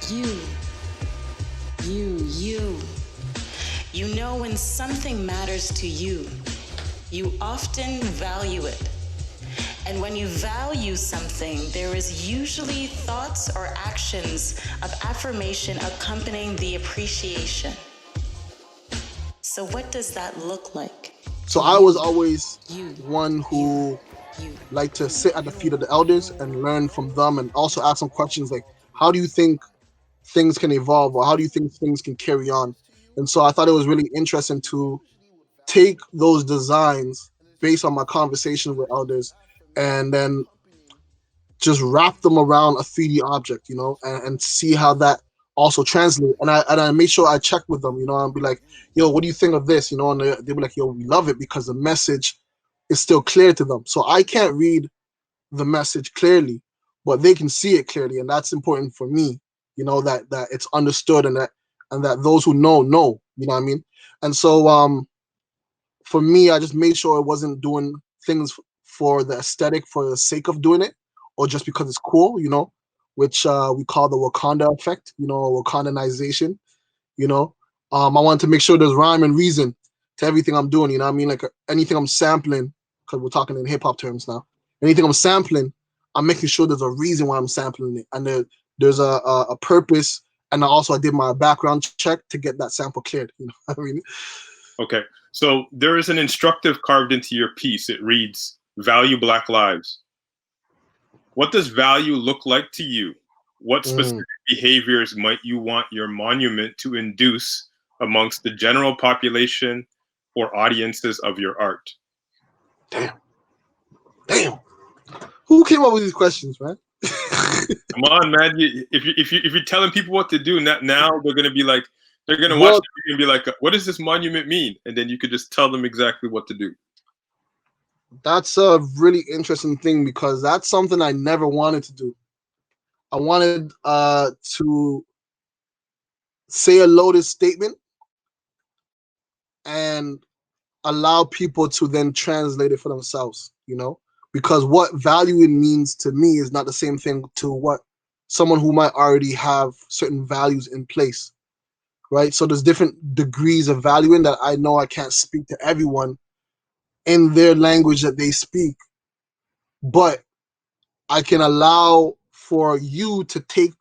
You, you. You know when something matters to you, you often value it. And when you value something, there is usually thoughts or actions of affirmation accompanying the appreciation. So what does that look like So to I was you? always You, one you, who you. liked to sit at the feet of the elders and learn from them, and also ask some questions like, how do you think things can evolve, or how do you think things can carry on? And so I thought it was really interesting to take those designs based on my conversations with elders, and then just wrap them around a 3D object, and see how that also translate. And I made sure I check with them, and be like, yo, what do you think of this? And they be like, yo, we love it because the message is still clear to them. So I can't read the message clearly, but they can see it clearly, and that's important for me. That it's understood, and that those who know. You know what I mean? And so for me, I just made sure I wasn't doing things for the aesthetic, for the sake of doing it, or just because it's cool, which we call the Wakanda effect, Wakandanization. You know, I wanted to make sure there's rhyme and reason to everything I'm doing. You know what I mean? Like anything I'm sampling, because we're talking in hip hop terms now. Anything I'm sampling, I'm making sure there's a reason why I'm sampling it, and there's a purpose. And I did my background check to get that sample cleared. You know what I mean? Okay. So there is an instructive carved into your piece. It reads, "Value Black Lives." What does value look like to you? What Mm, specific behaviors might you want your monument to induce amongst the general population or audiences of your art? damn, damn. Who came up with these questions, man? Come on, man! If you're telling people what to do, now they're gonna be like, they're gonna watch Well, the video and be like, "What does this monument mean?" And then you could just tell them exactly what to do. that's a really interesting thing because that's something I never wanted to do. I wanted to say a loaded statement and allow people to then translate it for themselves, because what value it means to me is not the same thing to what someone who might already have certain values in place, right? So there's different degrees of valuing that I know I can't speak to everyone in their language that they speak, but I can allow for you to take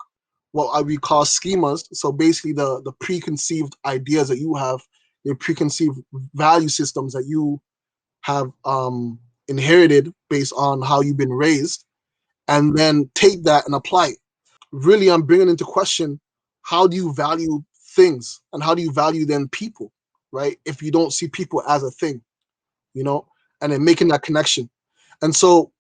what we call schemas. So basically, the preconceived ideas that you have, your preconceived value systems that you have inherited based on how you've been raised, and then take that and apply it. Really, I'm bringing into question, how do you value things, and how do you value then people, right? If you don't see people as a thing, you know, and then making that connection. And so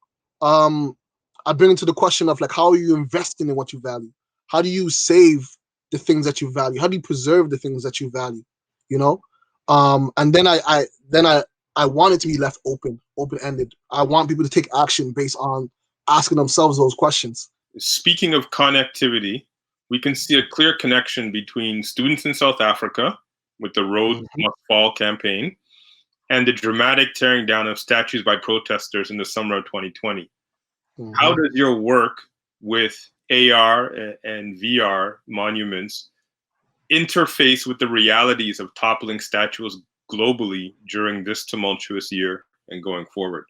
um, I bring into the question of like, how are you investing in what you value? How do you save the things that you value? How do you preserve the things that you value? You know, and then I want it to be left open ended. I want people to take action based on asking themselves those questions. Speaking of connectivity, we can see a clear connection between students in South Africa with the Roads Mm-hmm. Must Fall campaign and the dramatic tearing down of statues by protesters in the summer of 2020. How Mm-hmm. does your work with AR and VR monuments interface with the realities of toppling statues globally during this tumultuous year and going forward?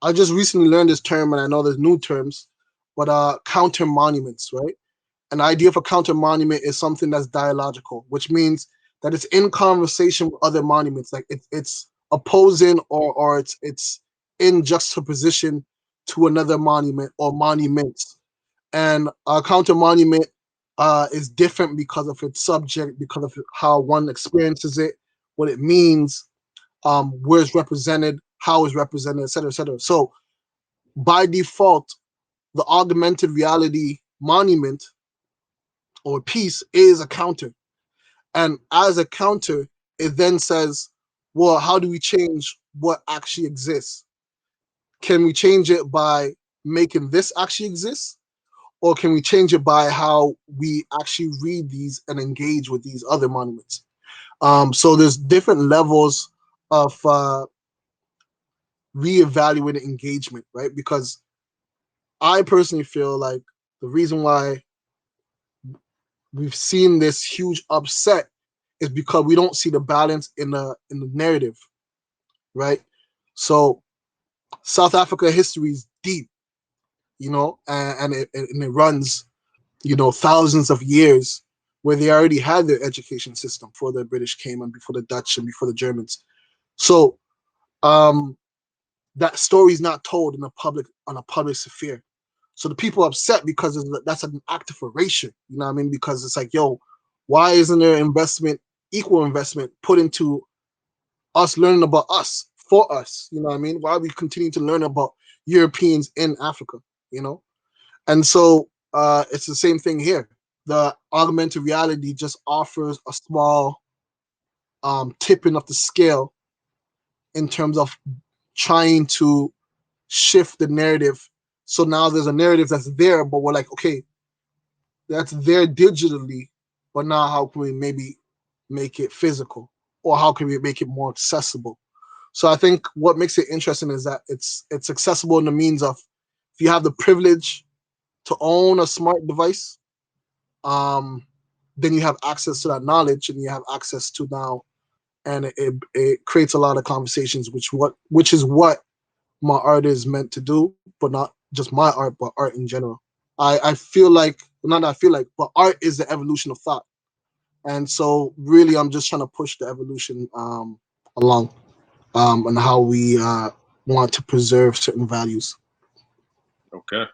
I just recently learned this term, and I know there's new terms, but counter monuments, right? An idea for counter monument is something that's dialogical, which means that it's in conversation with other monuments, like it's opposing, or it's in juxtaposition to another monument or monuments. And a counter monument is different because of its subject, because of how one experiences it, what it means, where it's represented, how it's represented, et cetera, et cetera. So by default, the augmented reality monument or piece is a counter. And as a counter, it then says, well, how do we change what actually exists? Can we change it by making this actually exist? Or can we change it by how we actually read these and engage with these other monuments? So there's different levels of reevaluating engagement, right? Because I personally feel like the reason why we've seen this huge upset is because we don't see the balance in the narrative, right? So South Africa history is deep, you know, and it runs, you know, thousands of years, where they already had their education system before the British came and before the Dutch and before the Germans. So that story is not told in a public sphere. So the people are upset because that's an act of erasure. You know what I mean? Because it's like, yo, why isn't there equal investment put into us learning about us, for us? You know what I mean? Why are we continuing to learn about Europeans in Africa? You know? And so it's the same thing here. The augmented reality just offers a small tipping of the scale in terms of trying to shift the narrative. So now there's a narrative that's there, but we're like, okay, that's there digitally, but now how can we maybe make it physical, or how can we make it more accessible? So I think what makes it interesting is that it's accessible in the means of, if you have the privilege to own a smart device, then you have access to that knowledge, and you have access to now, and it creates a lot of conversations, which is what my art is meant to do, but not just my art, but art in general. I feel like, not that I feel like, but art is the evolution of thought. And so really I'm just trying to push the evolution along, and how we want to preserve certain values. Okay.